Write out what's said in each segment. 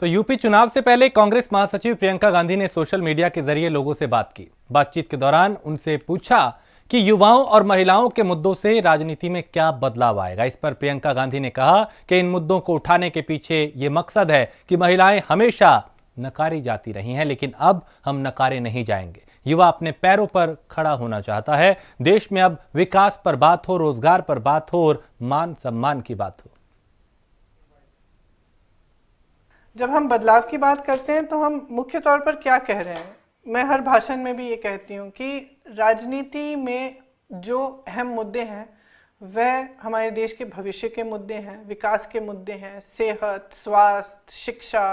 तो यूपी चुनाव से पहले कांग्रेस महासचिव प्रियंका गांधी ने सोशल मीडिया के जरिए लोगों से बात की। बातचीत के दौरान उनसे पूछा कि युवाओं और महिलाओं के मुद्दों से राजनीति में क्या बदलाव आएगा। इस पर प्रियंका गांधी ने कहा कि इन मुद्दों को उठाने के पीछे ये मकसद है कि महिलाएं हमेशा नकारी जाती रही हैं, लेकिन अब हम नकारे नहीं जाएंगे। युवा अपने पैरों पर खड़ा होना चाहता है। देश में अब विकास पर बात हो, रोजगार पर बात हो और मान सम्मान की बात हो। जब हम बदलाव की बात करते हैं तो हम मुख्य तौर पर क्या कह रहे हैं? मैं हर भाषण में भी ये कहती हूँ कि राजनीति में जो अहम मुद्दे हैं वह हमारे देश के भविष्य के मुद्दे हैं, विकास के मुद्दे हैं, सेहत, स्वास्थ्य, शिक्षा,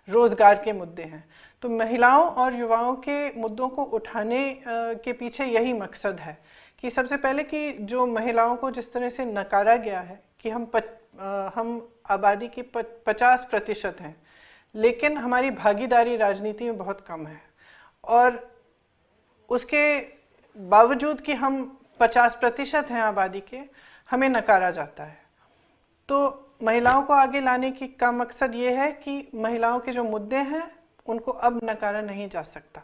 रोजगार के मुद्दे हैं। तो महिलाओं और युवाओं के मुद्दों को उठाने के पीछे यही मकसद है कि सबसे पहले कि जो महिलाओं को जिस तरह से नकारा गया है कि हम आबादी के 50% हैं, लेकिन हमारी भागीदारी राजनीति में बहुत कम है, और उसके बावजूद कि हम 50% हैं आबादी के, हमें नकारा जाता है। तो महिलाओं को आगे लाने का मकसद ये है कि महिलाओं के जो मुद्दे हैं उनको अब नकारा नहीं जा सकता।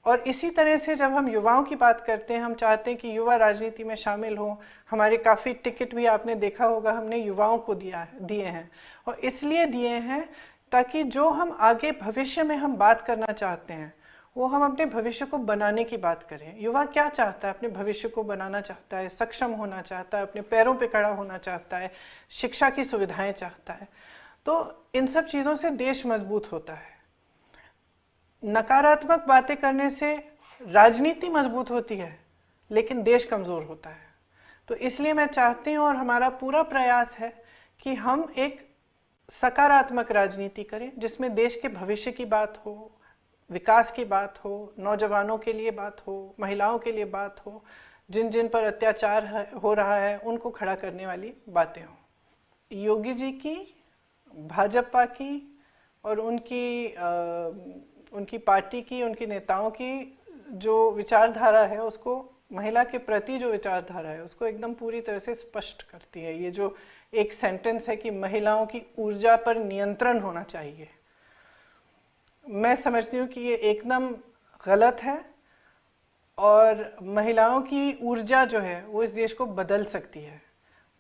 और इसी तरह से जब हम युवाओं की बात करते हैं, हम चाहते हैं कि युवा राजनीति में शामिल हों। हमारे काफ़ी टिकट भी आपने देखा होगा हमने युवाओं को दिए हैं, और इसलिए दिए हैं ताकि जो हम आगे भविष्य में हम बात करना चाहते हैं वो हम अपने भविष्य को बनाने की बात करें। युवा क्या चाहता है? अपने भविष्य को बनाना चाहता है, सक्षम होना चाहता है, अपने पैरों पे खड़ा होना चाहता है, शिक्षा की सुविधाएं चाहता है। तो इन सब चीज़ों से देश मजबूत होता है। नकारात्मक बातें करने से राजनीति मजबूत होती है लेकिन देश कमज़ोर होता है। तो इसलिए मैं चाहती हूँ और हमारा पूरा प्रयास है कि हम एक सकारात्मक राजनीति करें जिसमें देश के भविष्य की बात हो, विकास की बात हो, नौजवानों के लिए बात हो, महिलाओं के लिए बात हो, जिन जिन पर अत्याचार हो रहा है उनको खड़ा करने वाली बातें हों। योगी जी की, भाजपा की और उनकी पार्टी की, उनके नेताओं की जो विचारधारा है, उसको महिला के प्रति जो विचारधारा है उसको एकदम पूरी तरह से स्पष्ट करती है। ये जो एक सेंटेंस है कि महिलाओं की ऊर्जा पर नियंत्रण होना चाहिए, मैं समझती हूँ कि ये एकदम गलत है, और महिलाओं की ऊर्जा जो है वो इस देश को बदल सकती है।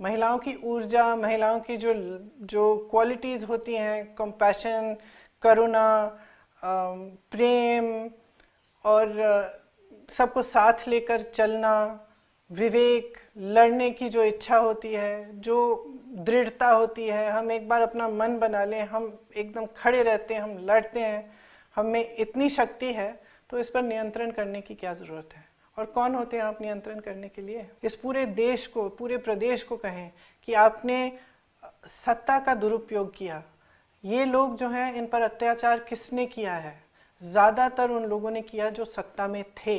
महिलाओं की ऊर्जा, महिलाओं की जो क्वालिटीज़ होती हैं, कंपैशन, करुणा, प्रेम और सबको साथ लेकर चलना, विवेक, लड़ने की जो इच्छा होती है, जो दृढ़ता होती है, हम एक बार अपना मन बना लें, हम एकदम खड़े रहते हैं, हम लड़ते हैं, हम में इतनी शक्ति है, तो इस पर नियंत्रण करने की क्या ज़रूरत है? और कौन होते हैं आप नियंत्रण करने के लिए? इस पूरे देश को, पूरे प्रदेश को कहें कि आपने सत्ता का दुरुपयोग किया। ये लोग जो हैं, इन पर अत्याचार किसने किया है? ज़्यादातर उन लोगों ने किया जो सत्ता में थे,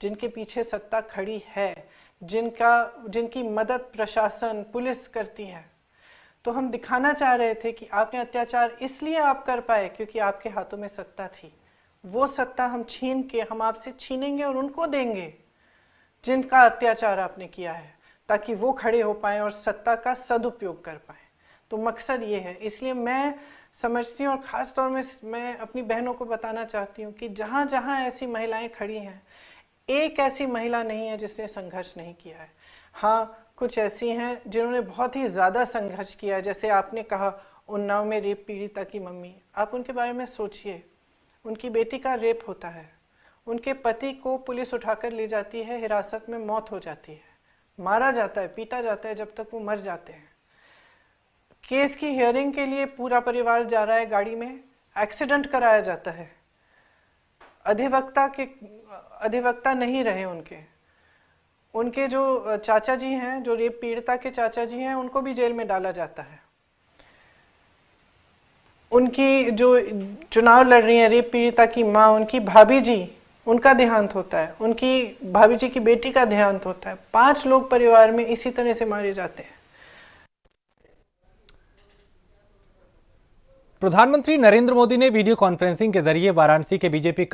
जिनके पीछे सत्ता खड़ी है, जिनकी मदद प्रशासन, पुलिस करती है। तो हम दिखाना चाह रहे थे कि आपने अत्याचार इसलिए आप कर पाए क्योंकि आपके हाथों में सत्ता थी। वो सत्ता हम हम आपसे छीनेंगे और उनको देंगे जिनका अत्याचार आपने किया है, ताकि वो खड़े हो पाएं और सत्ता का सदुपयोग कर पाएं। तो मकसद ये है। इसलिए मैं समझती हूँ, और ख़ास तौर में मैं अपनी बहनों को बताना चाहती हूँ कि जहाँ जहाँ ऐसी महिलाएं खड़ी हैं, एक ऐसी महिला नहीं है जिसने संघर्ष नहीं किया है। हाँ, कुछ ऐसी हैं जिन्होंने बहुत ही ज़्यादा संघर्ष किया है। जैसे आपने कहा उन्नाव में रेप पीड़िता की मम्मी, आप उनके बारे में सोचिए। उनकी बेटी का रेप होता है, उनके पति को पुलिस उठाकर ले जाती है, हिरासत में मौत हो जाती है, मारा जाता है, पीटा जाता है जब तक वो मर जाते हैं। केस की हियरिंग के लिए पूरा परिवार जा रहा है गाड़ी में, एक्सीडेंट कराया जाता है, अधिवक्ता नहीं रहे उनके जो चाचा जी हैं, जो रेप पीड़िता के चाचा जी हैं, उनको भी जेल में डाला जाता है। उनकी जो चुनाव लड़ रही है रेप पीड़िता की माँ, उनकी भाभी जी, उनका देहांत होता है, उनकी भाभी जी की बेटी का देहांत होता है। 5 लोग परिवार में इसी तरह से मारे जाते हैं। प्रधानमंत्री नरेंद्र मोदी ने वीडियो कॉन्फ्रेंसिंग के जरिए वाराणसी के बीजेपी